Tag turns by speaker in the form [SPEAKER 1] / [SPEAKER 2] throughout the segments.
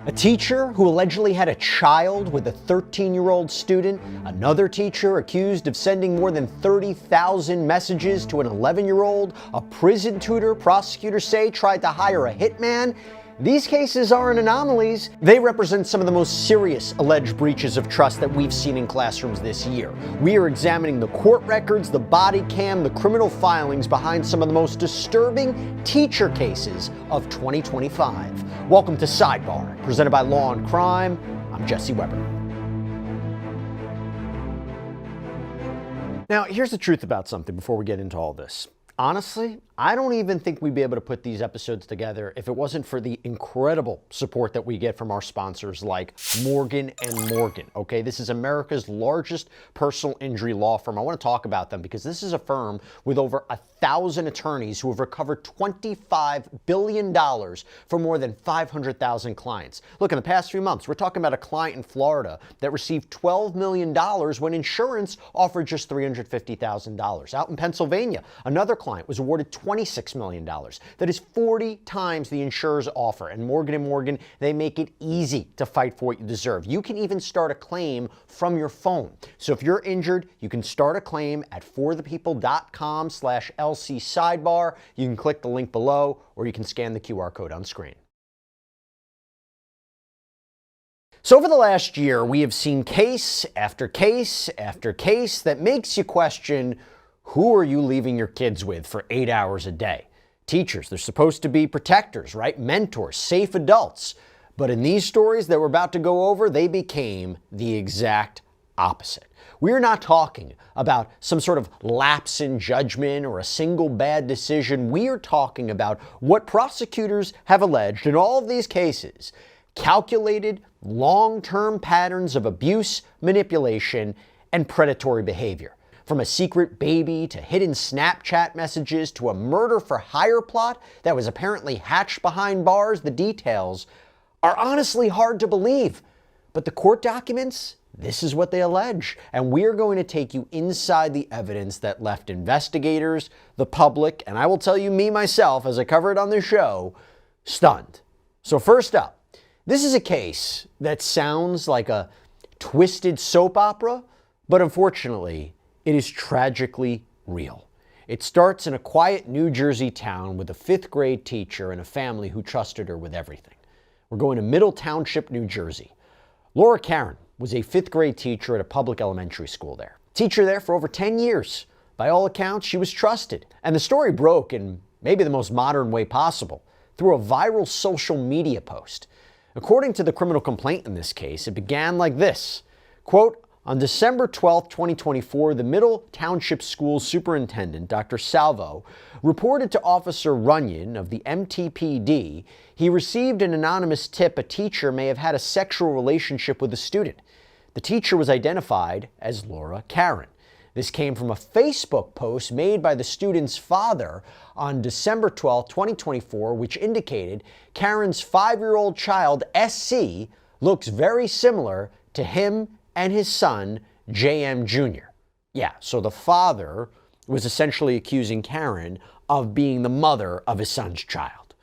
[SPEAKER 1] A teacher who allegedly had a child with a 13-year-old student, another teacher accused of sending more than 30,000 messages to an 11-year-old, a prison tutor prosecutors say tried to hire a hitman. These cases aren't anomalies. They represent some of the most serious alleged breaches of trust that we've seen in classrooms this year. We are examining the court records, the body cam, the criminal filings behind some of the most disturbing teacher cases of 2025. Welcome to Sidebar, presented by Law&Crime. I'm Jesse Weber. Now, here's the truth about something before we get into all this. Honestly, I don't even think we'd be able to put these episodes together if it wasn't for the incredible support that we get from our sponsors like Morgan & Morgan. Okay, this is America's largest personal injury law firm. I want to talk about them because this is a firm with over 1,000 attorneys who have recovered $25 billion for more than 500,000 clients. Look, in the past few months, we're talking about a client in Florida that received $12 million when insurance offered just $350,000. Out in Pennsylvania, another client was awarded $26 million. That is 40 times the insurer's offer. And Morgan & Morgan, they make it easy to fight for what you deserve. You can even start a claim from your phone. So if you're injured, you can start a claim at forthepeople.com/LC Sidebar. You can click the link below, or you can scan the QR code on screen. So over the last year, we have seen case after case after case that makes you question, who are you leaving your kids with for 8 hours a day? Teachers, they're supposed to be protectors, right? Mentors, safe adults. But in these stories that we're about to go over, they became the exact opposite. We're not talking about some sort of lapse in judgment or a single bad decision. We are talking about what prosecutors have alleged in all of these cases: calculated, long-term patterns of abuse, manipulation, and predatory behavior. From a secret baby to hidden Snapchat messages to a murder-for-hire plot that was apparently hatched behind bars, the details are honestly hard to believe. But the court documents, this is what they allege. And we are going to take you inside the evidence that left investigators, the public, and I will tell you, me myself, as I cover it on this show, stunned. So first up, this is a case that sounds like a twisted soap opera, but unfortunately, it is tragically real. It starts in a quiet New Jersey town with a 5th grade teacher and a family who trusted her with everything. We're going to Middle Township, New Jersey. Laura Karen was a 5th grade teacher at a public elementary school there. Teacher there for over 10 years. By all accounts, she was trusted. And the story broke in maybe the most modern way possible, through a viral social media post. According to the criminal complaint in this case, it began like this, quote, "On December 12, 2024, the Middle Township School Superintendent, Dr. Salvo, reported to Officer Runyon of the MTPD he received an anonymous tip a teacher may have had a sexual relationship with a student. The teacher was identified as Laura Karen. This came from a Facebook post made by the student's father on December 12, 2024, which indicated Karen's 5-year-old child, SC, looks very similar to him and his son, JM Jr. Yeah, so the father was essentially accusing Karen of being the mother of his son's child.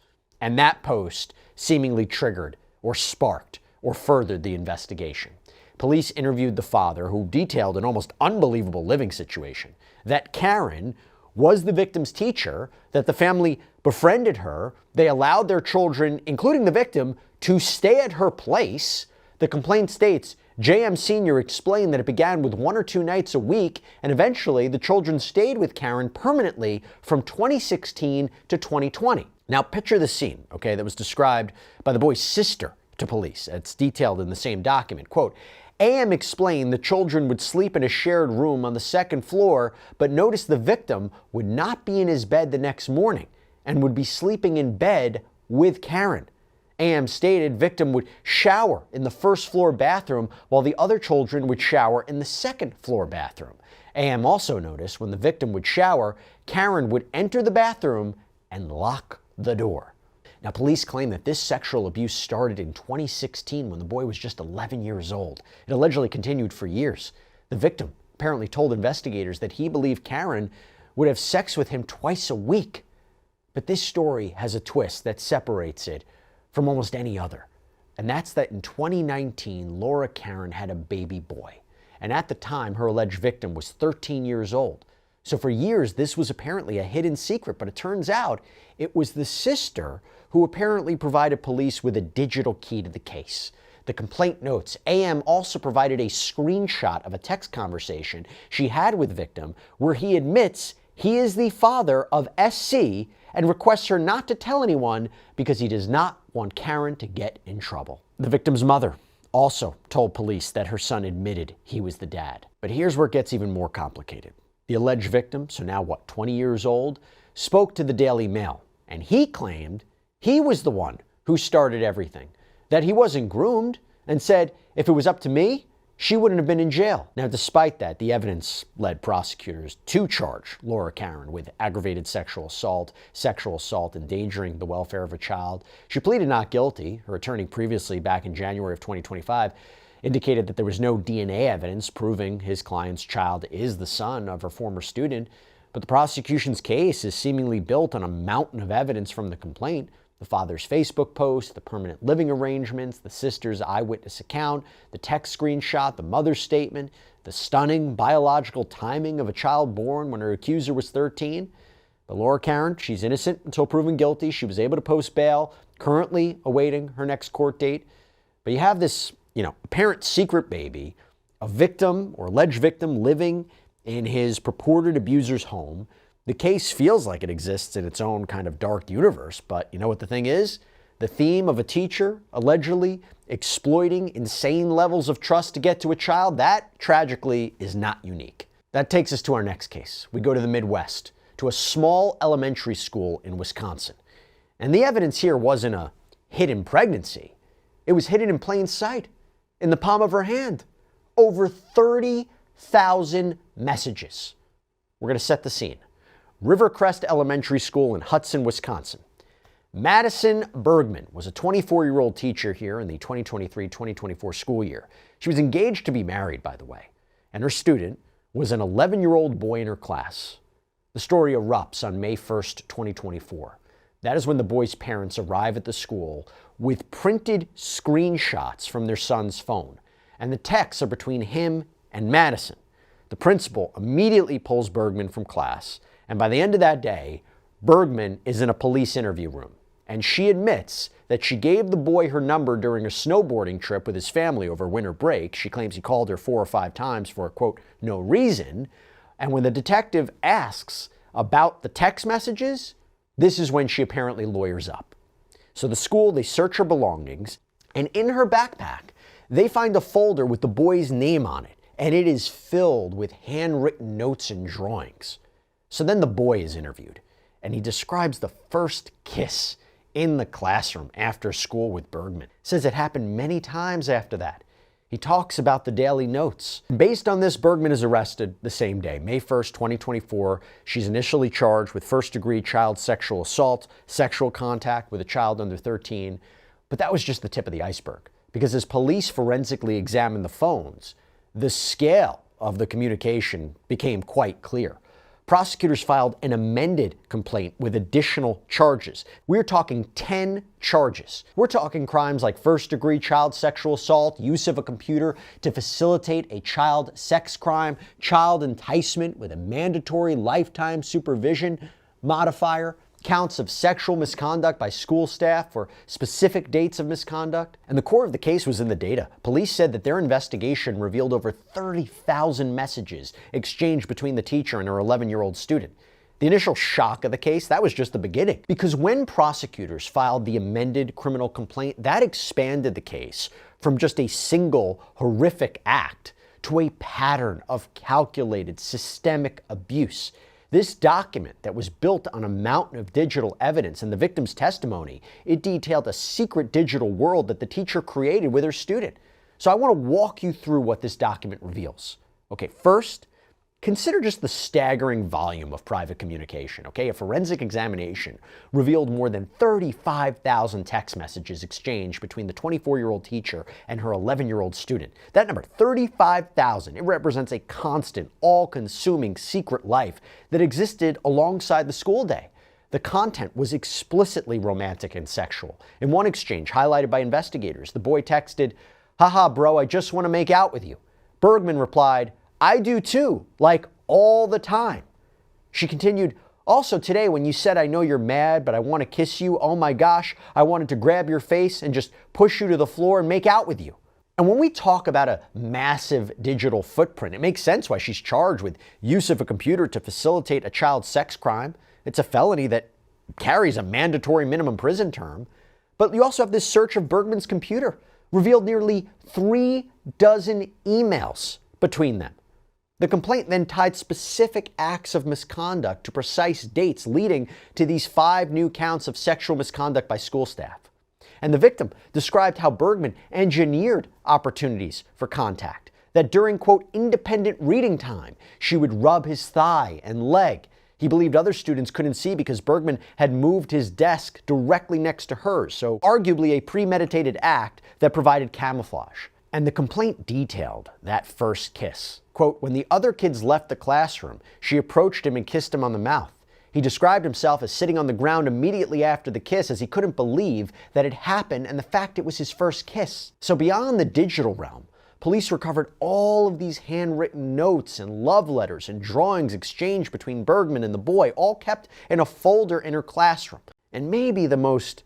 [SPEAKER 1] And that post seemingly triggered or sparked or furthered the investigation. Police interviewed the father, who detailed an almost unbelievable living situation, that Karen was the victim's teacher, that the family befriended her, they allowed their children, including the victim, to stay at her place. The complaint states, JM Sr. explained that it began with 1 or 2 nights a week, and eventually the children stayed with Karen permanently from 2016 to 2020. Now picture the scene, okay, that was described by the boy's sister to police. It's detailed in the same document. Quote, AM explained the children would sleep in a shared room on the 2nd floor, but noticed the victim would not be in his bed the next morning and would be sleeping in bed with Karen. AM stated victim would shower in the 1st floor bathroom while the other children would shower in the 2nd floor bathroom. AM also noticed when the victim would shower, Karen would enter the bathroom and lock the door. Now, police claim that this sexual abuse started in 2016 when the boy was just 11 years old. It allegedly continued for years. The victim apparently told investigators that he believed Karen would have sex with him twice a week. But this story has a twist that separates it from almost any other. And that's that in 2019, Laura Karen had a baby boy. And at the time, her alleged victim was 13 years old. So for years, this was apparently a hidden secret, but it turns out it was the sister who apparently provided police with a digital key to the case. The complaint notes, AM also provided a screenshot of a text conversation she had with victim where he admits he is the father of SC and requests her not to tell anyone because he does not want Karen to get in trouble. The victim's mother also told police that her son admitted he was the dad. But here's where it gets even more complicated. The alleged victim, so now 20 years old, spoke to the Daily Mail, and he claimed he was the one who started everything, that he wasn't groomed, and said if it was up to me, she wouldn't have been in jail. Now, despite that, the evidence led prosecutors to charge Laura Karen with aggravated sexual assault, endangering the welfare of a child. She pleaded not guilty. Her attorney previously, back in January of 2025, indicated that there was no DNA evidence proving his client's child is the son of her former student. But the prosecution's case is seemingly built on a mountain of evidence from the complaint. The father's Facebook post, the permanent living arrangements, the sister's eyewitness account, the text screenshot, the mother's statement, the stunning biological timing of a child born when her accuser was 13. But Laura Karen, she's innocent until proven guilty. She was able to post bail, currently awaiting her next court date. But you have this, apparent secret baby, a victim or alleged victim living in his purported abuser's home. The case feels like it exists in its own kind of dark universe, but you know what the thing is? The theme of a teacher allegedly exploiting insane levels of trust to get to a child, that tragically is not unique. That takes us to our next case. We go to the Midwest, to a small elementary school in Wisconsin. And the evidence here wasn't a hidden pregnancy. It was hidden in plain sight, in the palm of her hand. Over 30,000 messages. We're going to set the scene. Rivercrest Elementary School in Hudson, Wisconsin. Madison Bergman was a 24-year-old teacher here in the 2023-2024 school year. She was engaged to be married, by the way, and her student was an 11-year-old boy in her class. The story erupts on May 1st, 2024. That is when the boy's parents arrive at the school with printed screenshots from their son's phone, and the texts are between him and Madison. The principal immediately pulls Bergman from class, and by the end of that day, Bergman is in a police interview room, and she admits that she gave the boy her number during a snowboarding trip with his family over winter break. She claims he called her 4 or 5 times for, quote, no reason. And when the detective asks about the text messages, this is when she apparently lawyers up. So the school, they search her belongings, and in her backpack, they find a folder with the boy's name on it, and it is filled with handwritten notes and drawings. So then the boy is interviewed, and he describes the first kiss in the classroom after school with Bergman. Says it happened many times after that. He talks about the daily notes. Based on this, Bergman is arrested the same day, May 1st, 2024. She's initially charged with first-degree child sexual assault, sexual contact with a child under 13. But that was just the tip of the iceberg, because as police forensically examined the phones, the scale of the communication became quite clear. Prosecutors filed an amended complaint with additional charges. We're talking 10 charges. We're talking crimes like first-degree child sexual assault, use of a computer to facilitate a child sex crime, child enticement with a mandatory lifetime supervision modifier, counts of sexual misconduct by school staff for specific dates of misconduct. And the core of the case was in the data. Police said that their investigation revealed over 30,000 messages exchanged between the teacher and her 11-year-old student. The initial shock of the case, that was just the beginning. Because when prosecutors filed the amended criminal complaint, that expanded the case from just a single horrific act to a pattern of calculated systemic abuse. This document that was built on a mountain of digital evidence and the victim's testimony, it detailed a secret digital world that the teacher created with her student. So I want to walk you through what this document reveals. Okay, first, consider just the staggering volume of private communication, okay? A forensic examination revealed more than 35,000 text messages exchanged between the 24-year-old teacher and her 11-year-old student. That number, 35,000, it represents a constant, all-consuming secret life that existed alongside the school day. The content was explicitly romantic and sexual. In one exchange, highlighted by investigators, the boy texted, "Haha, bro, I just want to make out with you." Bergman replied, "I do too, like all the time." She continued, "Also today when you said I know you're mad, but I want to kiss you, oh my gosh, I wanted to grab your face and just push you to the floor and make out with you." And when we talk about a massive digital footprint, it makes sense why she's charged with use of a computer to facilitate a child sex crime. It's a felony that carries a mandatory minimum prison term. But you also have this search of Bergman's computer, revealed nearly 3 dozen emails between them. The complaint then tied specific acts of misconduct to precise dates, leading to these 5 new counts of sexual misconduct by school staff. And the victim described how Bergman engineered opportunities for contact, that during, quote, independent reading time, she would rub his thigh and leg. He believed other students couldn't see because Bergman had moved his desk directly next to hers, so arguably a premeditated act that provided camouflage. And the complaint detailed that first kiss. Quote, when the other kids left the classroom, she approached him and kissed him on the mouth. He described himself as sitting on the ground immediately after the kiss, as he couldn't believe that it happened and the fact it was his first kiss. So beyond the digital realm, police recovered all of these handwritten notes and love letters and drawings exchanged between Bergman and the boy, all kept in a folder in her classroom. And maybe the most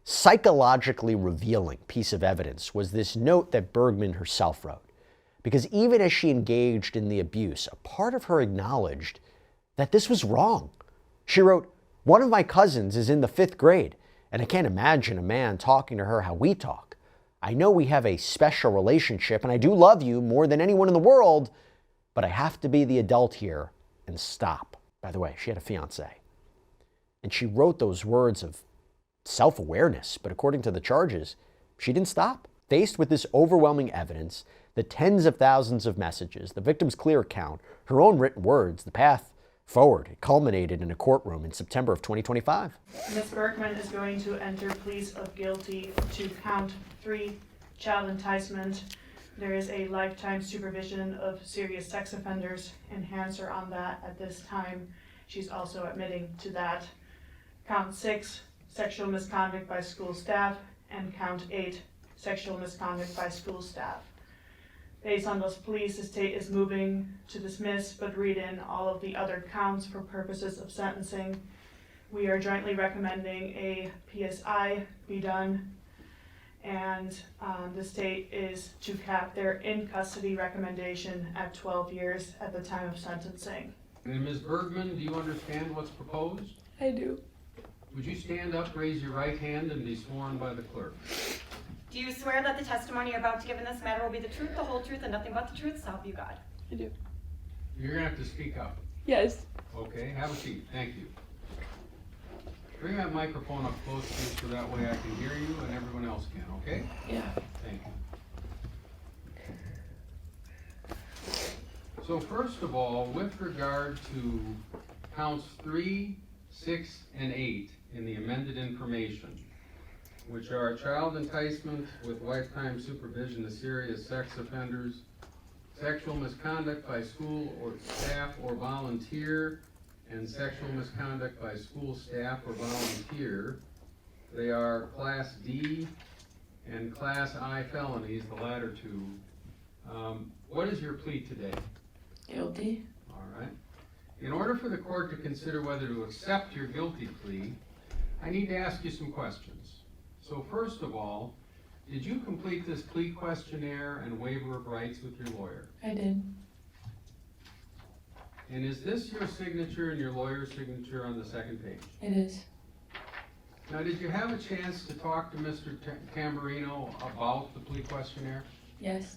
[SPEAKER 1] psychologically revealing piece of evidence was this note that Bergman herself wrote. Because even as she engaged in the abuse, a part of her acknowledged that this was wrong. She wrote, "One of my cousins is in the 5th grade, and I can't imagine a man talking to her how we talk. I know we have a special relationship, and I do love you more than anyone in the world, but I have to be the adult here and stop." By the way, she had a fiancé. And she wrote those words of self-awareness, but according to the charges, she didn't stop. Faced with this overwhelming evidence, the tens of thousands of messages, the victim's clear account, her own written words, the path forward culminated in a courtroom in September of 2025.
[SPEAKER 2] Ms. Bergman is going to enter pleas of guilty to count 3, child enticement. There is a lifetime supervision of serious sex offenders. Enhance her on that at this time. She's also admitting to that. Count 6, sexual misconduct by school staff, and count 8, sexual misconduct by school staff. Based on those pleas, the state is moving to dismiss but read in all of the other counts for purposes of sentencing. We are jointly recommending a PSI be done, and the state is to cap their in-custody recommendation at 12 years at the time of sentencing.
[SPEAKER 3] And Ms. Bergman, do you understand what's proposed?
[SPEAKER 4] I do.
[SPEAKER 3] Would you stand up, raise your right hand, and be sworn by the clerk?
[SPEAKER 5] Do you swear that the testimony you're about to give in this matter will be the truth, the whole truth, and nothing but the truth, so help you God?
[SPEAKER 4] I do.
[SPEAKER 3] You're going to have to speak up.
[SPEAKER 4] Yes.
[SPEAKER 3] Okay, have a seat. Thank you. Bring that microphone up close to you so that way I can hear you and everyone else can, okay?
[SPEAKER 4] Yeah.
[SPEAKER 3] Thank you. So first of all, with regard to counts 3, 6, and 8 in the amended information, which are child enticement with lifetime supervision of serious sex offenders, sexual misconduct by school or staff or volunteer, and sexual misconduct by school staff or volunteer. They are Class D and Class I felonies, the latter two. What is your plea today?
[SPEAKER 4] Guilty.
[SPEAKER 3] All right. In order for the court to consider whether to accept your guilty plea, I need to ask you some questions. So first of all, did you complete this plea questionnaire and waiver of rights with your lawyer?
[SPEAKER 4] I did.
[SPEAKER 3] And is this your signature and your lawyer's signature on the second page?
[SPEAKER 4] It is.
[SPEAKER 3] Now, did you have a chance to talk to Mr. Tamburino about the plea questionnaire?
[SPEAKER 4] Yes.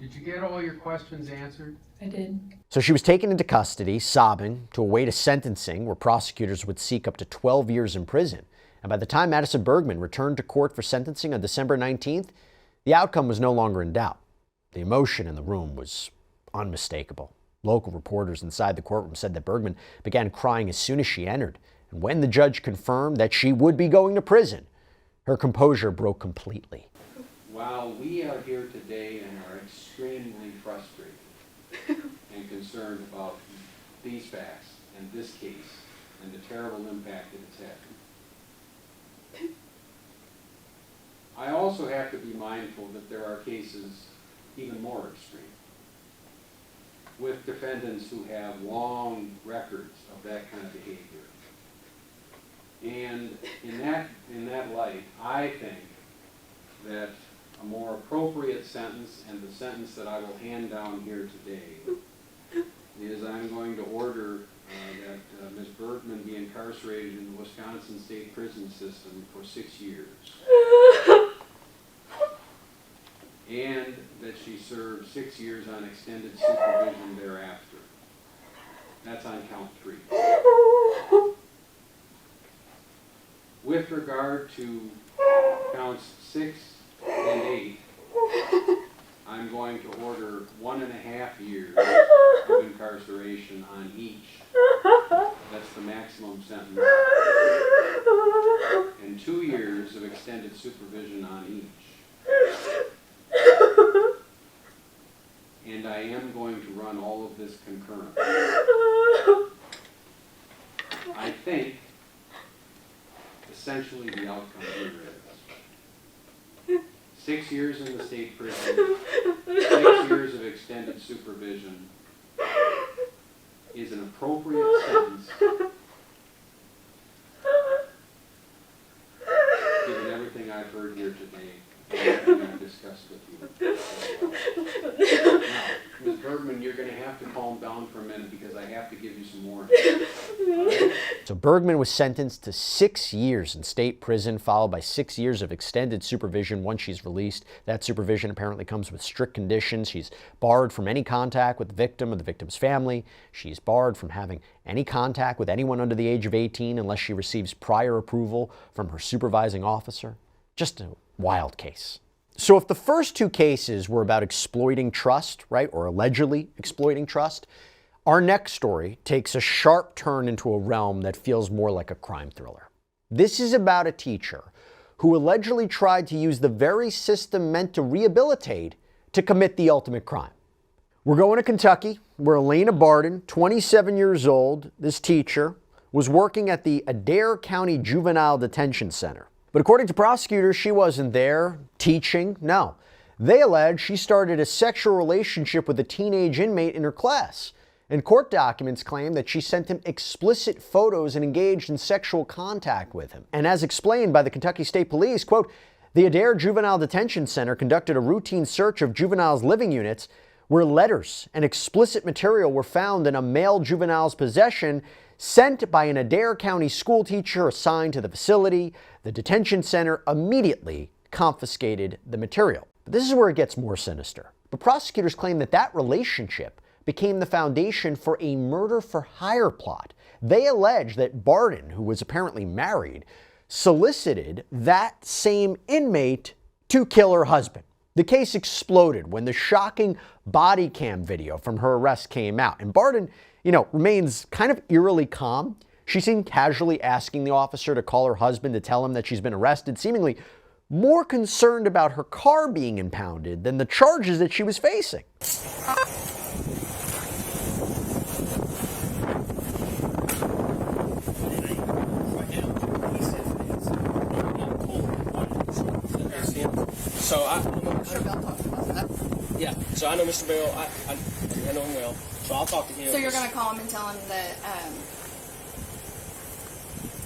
[SPEAKER 3] Did you get all your questions answered?
[SPEAKER 4] I did.
[SPEAKER 1] So she was taken into custody, sobbing, to await a sentencing where prosecutors would seek up to 12 years in prison. And by the time Madison Bergman returned to court for sentencing on December 19th, the outcome was no longer in doubt. The emotion in the room was unmistakable. Local reporters inside the courtroom said that Bergman began crying as soon as she entered. And when the judge confirmed that she would be going to prison, her composure broke completely.
[SPEAKER 6] While we are here today and are extremely frustrated and concerned about these facts and this case, and the terrible impact that it's had. I also have to be mindful that there are cases even more extreme, with defendants who have long records of that kind of behavior. And in that light, I think that a more appropriate sentence, and the sentence that I will hand down here today, is I'm going to order that Ms. Bergman be incarcerated in the Wisconsin State Prison System for 6 years. And that she serve 6 years on extended supervision thereafter. That's on count 3. With regard to counts 6 and 8, I'm going to order 1.5 years of incarceration on each. That's the maximum sentence. And 2 years of extended supervision on each. And I am going to run all of this concurrently. I think essentially the outcome here is 6 years in the state prison, 6 years of extended supervision is an appropriate sentence given everything I've heard here today and everything I've discussed with you. Now, Ms. Bergman, you're going to have to calm down for a minute because I have to give you some more.
[SPEAKER 1] So Bergman was sentenced to 6 years in state prison, followed by 6 years of extended supervision once she's released. That supervision apparently comes with strict conditions. She's barred from any contact with the victim or the victim's family. She's barred from having any contact with anyone under the age of 18 unless she receives prior approval from her supervising officer. Just a wild case. So if the first 2 cases were about exploiting trust, right, or allegedly exploiting trust, our next story takes a sharp turn into a realm that feels more like a crime thriller. This is about a teacher who allegedly tried to use the very system meant to rehabilitate to commit the ultimate crime. We're going to Kentucky, where Elena Barden, 27 years old, this teacher, was working at the Adair County Juvenile Detention Center. But according to prosecutors, she wasn't there teaching. No. They allege she started a sexual relationship with a teenage inmate in her class. And court documents claim that she sent him explicit photos and engaged in sexual contact with him. And as explained by the Kentucky State Police, quote, the Adair Juvenile Detention Center conducted a routine search of juveniles' living units where letters and explicit material were found in a male juvenile's possession sent by an Adair County school teacher assigned to the facility. The detention center immediately confiscated the material. But this is where it gets more sinister. But prosecutors claim that that relationship became the foundation for a murder-for-hire plot. They allege that Barden, who was apparently married, solicited that same inmate to kill her husband. The case exploded when the shocking body cam video from her arrest came out. And Barden, remains kind of eerily calm. She seemed casually asking the officer to call her husband to tell him that she's been arrested, seemingly more concerned about her car being impounded than the charges that she was facing.
[SPEAKER 4] So I know Mr. Bell. I know him well. So I'll talk to him.
[SPEAKER 7] So you're going to call him and tell him that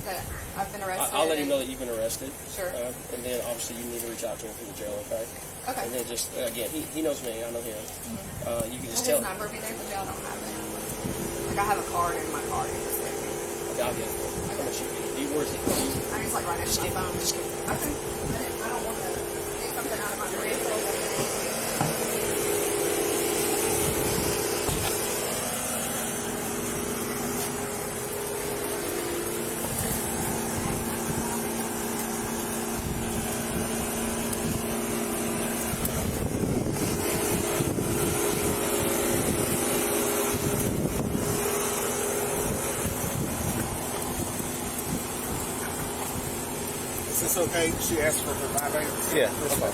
[SPEAKER 7] that I've been arrested?
[SPEAKER 4] I'll let him know that you've been arrested.
[SPEAKER 7] Sure.
[SPEAKER 4] And then obviously you need to reach out to him through the jail, okay?
[SPEAKER 7] Okay.
[SPEAKER 4] And then just, again, he knows me. I know him.
[SPEAKER 7] Mm-hmm.
[SPEAKER 4] You can
[SPEAKER 7] Will
[SPEAKER 4] just
[SPEAKER 7] his
[SPEAKER 4] tell
[SPEAKER 7] number be there? Because y'all don't have it. Like I have a card in my car.
[SPEAKER 4] Okay, I'll get it. How much you need? Where is it?
[SPEAKER 7] I just like right next to my phone.
[SPEAKER 4] Just give it.
[SPEAKER 7] Okay. I don't want to get something out of my vehicle.
[SPEAKER 8] Is this okay? She asked for her 5/8.
[SPEAKER 4] Yeah.
[SPEAKER 8] Okay.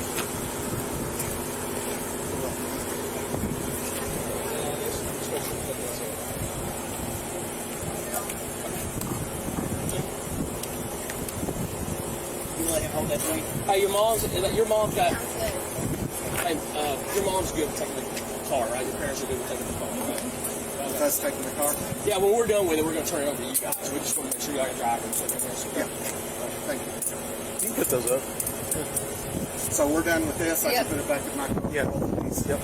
[SPEAKER 4] Hey, your mom's got, hey, your mom's good at taking the car, right? Your parents are good at taking the car. Okay.
[SPEAKER 8] Us taking the car?
[SPEAKER 4] Yeah, when we're done with it, we're going to turn it over to you guys. We just want to make sure you got a driver.
[SPEAKER 8] Yeah. Thank you.
[SPEAKER 9] You can put those up.
[SPEAKER 8] So we're done with this. I
[SPEAKER 7] Yep.
[SPEAKER 8] can put it back in my car.
[SPEAKER 9] Yeah. Yep.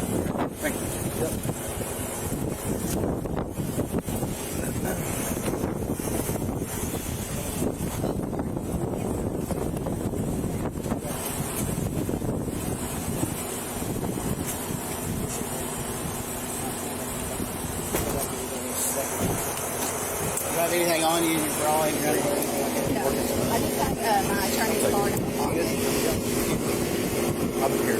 [SPEAKER 8] Thank you.
[SPEAKER 9] Yep.
[SPEAKER 8] Do you have anything on you? Your drawing?
[SPEAKER 7] Yeah. I just got my attorney's card in my pocket.
[SPEAKER 9] I'll be here.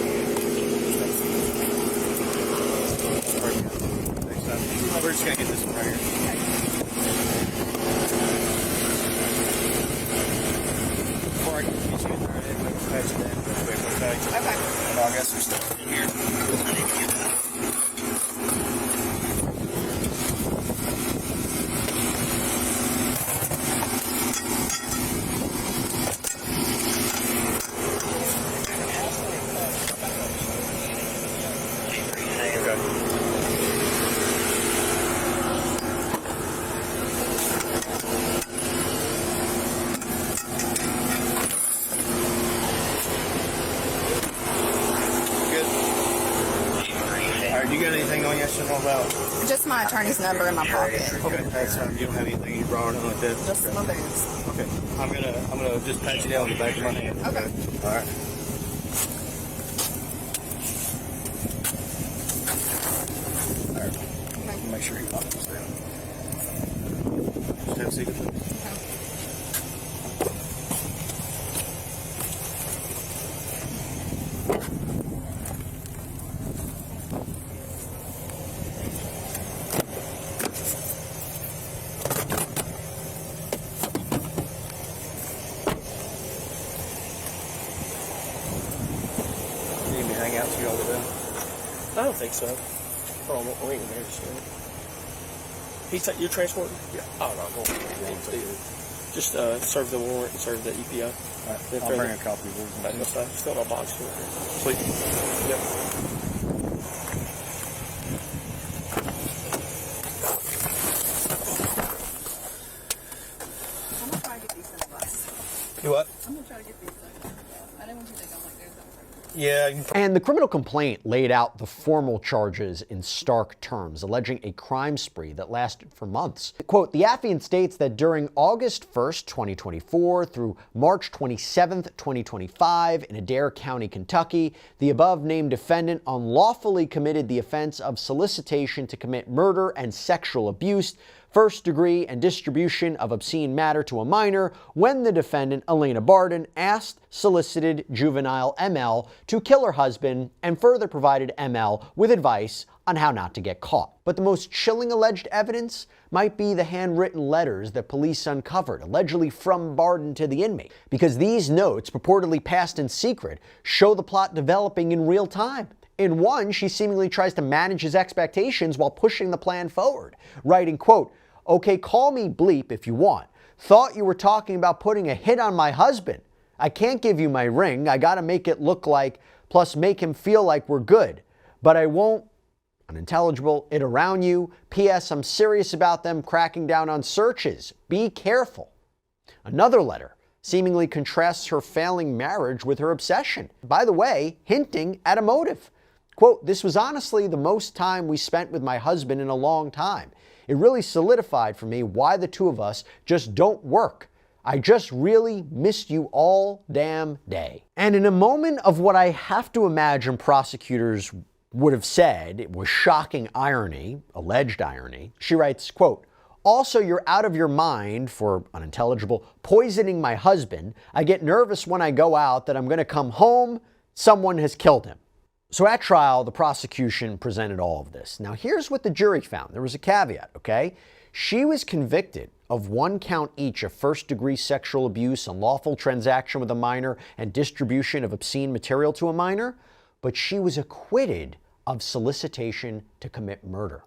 [SPEAKER 9] We're just gonna get this one right here. Before I get you in there, let's patch it in real quick, okay?
[SPEAKER 7] Okay.
[SPEAKER 9] And I got some stuff in here. I need to get that. You got anything on you I should know about?
[SPEAKER 7] Just my attorney's number in my pocket.
[SPEAKER 9] Okay, that's fine. You don't have anything in your bra or anything like that?
[SPEAKER 7] Just my boots.
[SPEAKER 9] Okay. I'm gonna just pat you down on the back of my hand.
[SPEAKER 7] Okay.
[SPEAKER 9] All right. All right. Make sure you lock this down. Just have a seat, please. You need me to hang out till you all get done?
[SPEAKER 4] I don't think so. Hold on, we're in there. You're transporting? Yeah. Oh, no, go on. Just serve the warrant and serve the EPO.
[SPEAKER 9] All right. I'll bring a copy of yours.
[SPEAKER 4] That's fine. Still in our box.
[SPEAKER 9] Please.
[SPEAKER 4] Yep.
[SPEAKER 7] I'm gonna try to get these in the bus.
[SPEAKER 9] You what?
[SPEAKER 7] I'm gonna try to get these things. I don't want you to think I'm like, there's something.
[SPEAKER 9] Yeah. You can
[SPEAKER 1] And the criminal complaint laid out the formal charges in stark terms, alleging a crime spree that lasted for months. Quote, the affiant states that during August 1st, 2024 through March 27th, 2025 in Adair County, Kentucky, the above-named defendant unlawfully committed the offense of solicitation to commit murder and sexual abuse, first degree, and distribution of obscene matter to a minor when the defendant, Elena Barden, asked, solicited juvenile ML to kill her husband and further provided ML with advice on how not to get caught. But the most chilling alleged evidence might be the handwritten letters that police uncovered, allegedly from Barden to the inmate, because these notes, purportedly passed in secret, show the plot developing in real time. In one, she seemingly tries to manage his expectations while pushing the plan forward, writing, quote, okay, call me bleep if you want. Thought you were talking about putting a hit on my husband. I can't give you my ring. I gotta make it look like, plus make him feel like we're good. But I won't, unintelligible, it around you. P.S. I'm serious about them cracking down on searches. Be careful. Another letter seemingly contrasts her failing marriage with her obsession. By the way, hinting at a motive. Quote, this was honestly the most time we spent with my husband in a long time. It really solidified for me why the two of us just don't work. I just really missed you all damn day. And in a moment of what I have to imagine prosecutors would have said, it was shocking irony, alleged irony, she writes, quote, also, you're out of your mind for, unintelligible, poisoning my husband. I get nervous when I go out that I'm going to come home, someone has killed him. So at trial, the prosecution presented all of this. Now, here's what the jury found. There was a caveat, okay? She was convicted of 1 count each of first-degree sexual abuse, unlawful transaction with a minor, and distribution of obscene material to a minor, but she was acquitted of solicitation to commit murder.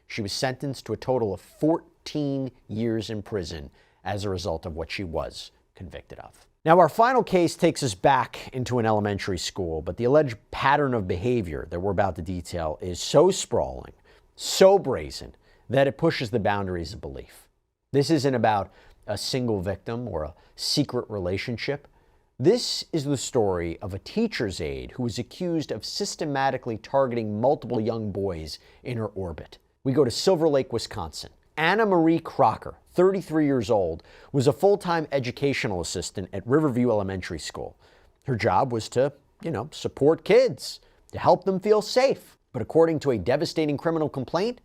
[SPEAKER 1] She was sentenced to a total of 14 years in prison as a result of what she was convicted of. Now, our final case takes us back into an elementary school, but the alleged pattern of behavior that we're about to detail is so sprawling, so brazen, that it pushes the boundaries of belief. This isn't about a single victim or a secret relationship. This is the story of a teacher's aide who was accused of systematically targeting multiple young boys in her orbit. We go to Silver Lake, Wisconsin. Anna Marie Crocker, 33 years old, was a full-time educational assistant at Riverview Elementary School. Her job was to, support kids, to help them feel safe. But according to a devastating criminal complaint,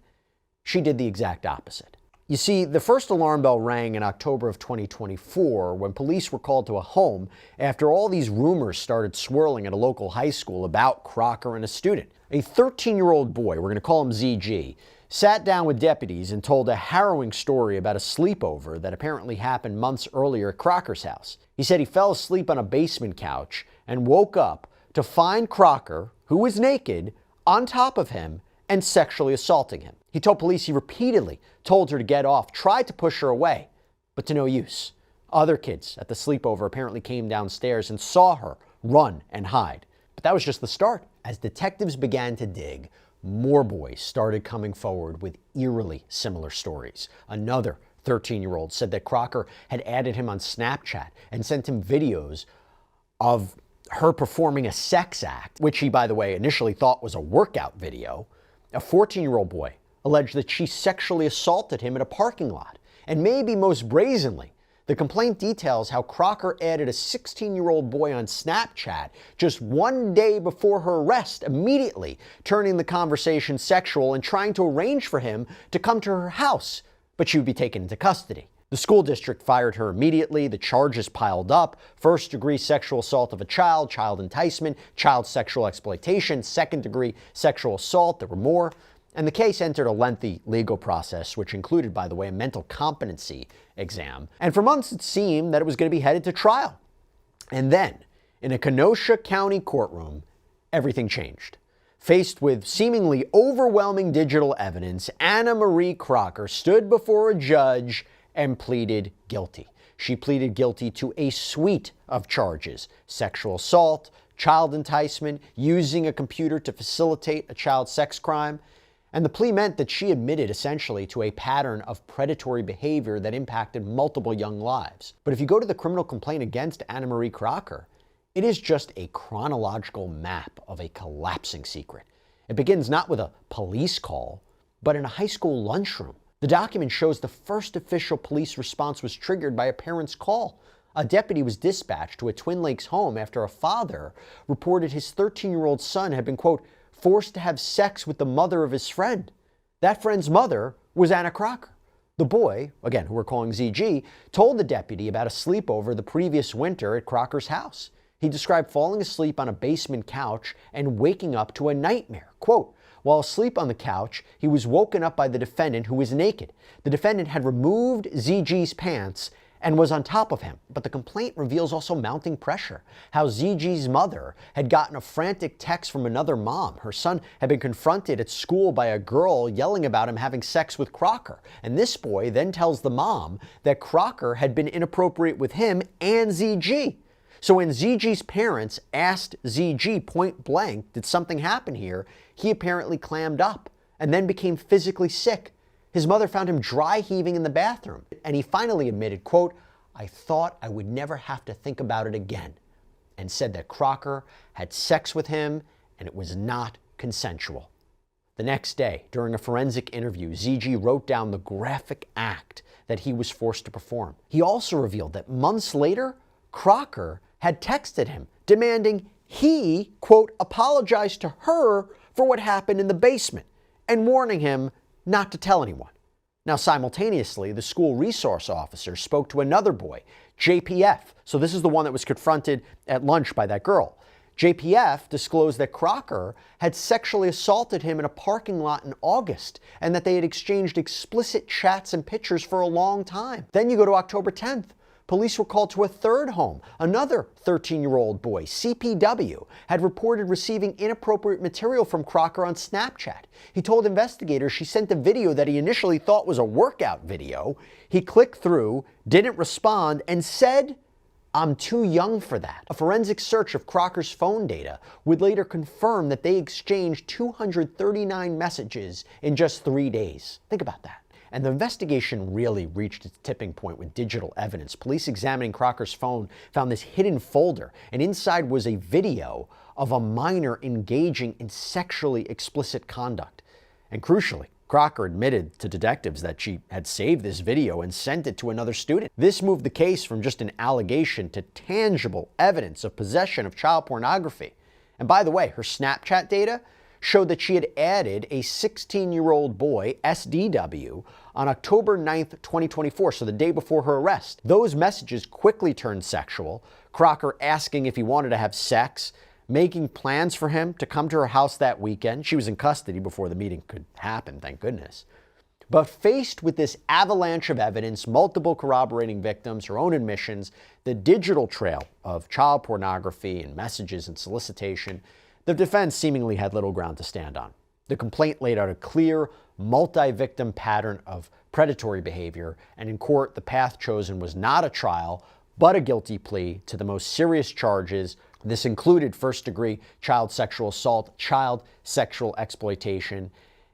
[SPEAKER 1] she did the exact opposite. You see, the first alarm bell rang in October of 2024 when police were called to a home after all these rumors started swirling at a local high school about Crocker and a student. A 13-year-old boy, we're going to call him ZG, sat down with deputies and told a harrowing story about a sleepover that apparently happened months earlier at Crocker's house. He said he fell asleep on a basement couch and woke up to find Crocker, who was naked, on top of him and sexually assaulting him. He told police he repeatedly told her to get off, tried to push her away, but to no use. Other kids at the sleepover apparently came downstairs and saw her run and hide. But that was just the start. As detectives began to dig, more boys started coming forward with eerily similar stories. Another 13-year-old said that Crocker had added him on Snapchat and sent him videos of her performing a sex act, which he, by the way, initially thought was a workout video. A 14-year-old boy alleged that she sexually assaulted him at a parking lot. And maybe most brazenly, the complaint details how Crocker added a 16-year-old boy on Snapchat just one day before her arrest, immediately turning the conversation sexual and trying to arrange for him to come to her house, but she would be taken into custody. The school district fired her immediately. The charges piled up: first-degree sexual assault of a child, child enticement, child sexual exploitation, second-degree sexual assault. There were more. And the case entered a lengthy legal process, which included, by the way, a mental competency exam. And for months, it seemed that it was going to be headed to trial. And then, in a Kenosha County courtroom, everything changed. Faced with seemingly overwhelming digital evidence, Anna Marie Crocker stood before a judge and pleaded guilty. She pleaded guilty to a suite of charges: sexual assault, child enticement, using a computer to facilitate a child sex crime. And the plea meant that she admitted essentially to a pattern of predatory behavior that impacted multiple young lives. But if you go to the criminal complaint against Anna Marie Crocker, it is just a chronological map of a collapsing secret. It begins not with a police call, but in a high school lunchroom. The document shows the first official police response was triggered by a parent's call. A deputy was dispatched to a Twin Lakes home after a father reported his 13-year-old son had been, quote, forced to have sex with the mother of his friend. That friend's mother was Anna Crocker. The boy, again, who we're calling ZG, told the deputy about a sleepover the previous winter at Crocker's house. He described falling asleep on a basement couch and waking up to a nightmare. Quote, while asleep on the couch, he was woken up by the defendant, who was naked. The defendant had removed ZG's pants and was on top of him. But the complaint reveals also mounting pressure. How ZG's mother had gotten a frantic text from another mom. Her son had been confronted at school by a girl yelling about him having sex with Crocker. And this boy then tells the mom that Crocker had been inappropriate with him and ZG. So when ZG's parents asked ZG point blank, did something happen here, he apparently clammed up and then became physically sick. His mother found him dry heaving in the bathroom, and he finally admitted, quote, I thought I would never have to think about it again, and said that Crocker had sex with him and it was not consensual. The next day, during a forensic interview, ZG wrote down the graphic act that he was forced to perform. He also revealed that months later, Crocker had texted him demanding he, quote, apologize to her for what happened in the basement and warning him not to tell anyone. Now, simultaneously, the school resource officer spoke to another boy, JPF. So this is the one that was confronted at lunch by that girl. JPF disclosed that Crocker had sexually assaulted him in a parking lot in August and that they had exchanged explicit chats and pictures for a long time. Then you go to October 10th. Police were called to a third home. Another 13-year-old boy, CPW, had reported receiving inappropriate material from Crocker on Snapchat. He told investigators she sent a video that he initially thought was a workout video. He clicked through, didn't respond, and said I'm too young for that. A forensic search of Crocker's phone data would later confirm that they exchanged 239 messages in just 3 days. Think about that. And the investigation really reached its tipping point with digital evidence. Police examining Crocker's phone found this hidden folder, and inside was a video of a minor engaging in sexually explicit conduct. And crucially, Crocker admitted to detectives that she had saved this video and sent it to another student. This moved the case from just an allegation to tangible evidence of possession of child pornography. And by the way, her Snapchat data showed that she had added a 16-year-old boy, SDW, on October 9th, 2024, so the day before her arrest. Those messages quickly turned sexual, Crocker asking if he wanted to have sex, making plans for him to come to her house that weekend. She was in custody before the meeting could happen, thank goodness. But faced with this avalanche of evidence, multiple corroborating victims, her own admissions, the digital trail of child pornography and messages and solicitation, the defense seemingly had little ground to stand on. The complaint laid out a clear, multi-victim pattern of predatory behavior, and in court, the path chosen was not a trial, but a guilty plea to the most serious charges. This included first-degree child sexual assault, child sexual exploitation,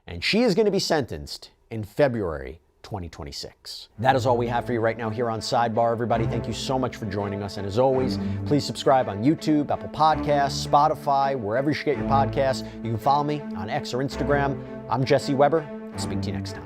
[SPEAKER 1] and she is going to be sentenced in February 2026. That is all we have for you right now here on Sidebar, everybody. Thank you so much for joining us, and as always, please subscribe on YouTube, Apple Podcasts, Spotify, wherever you should get your podcasts. You can follow me on X or Instagram. I'm Jesse Weber. I'll speak to you next time.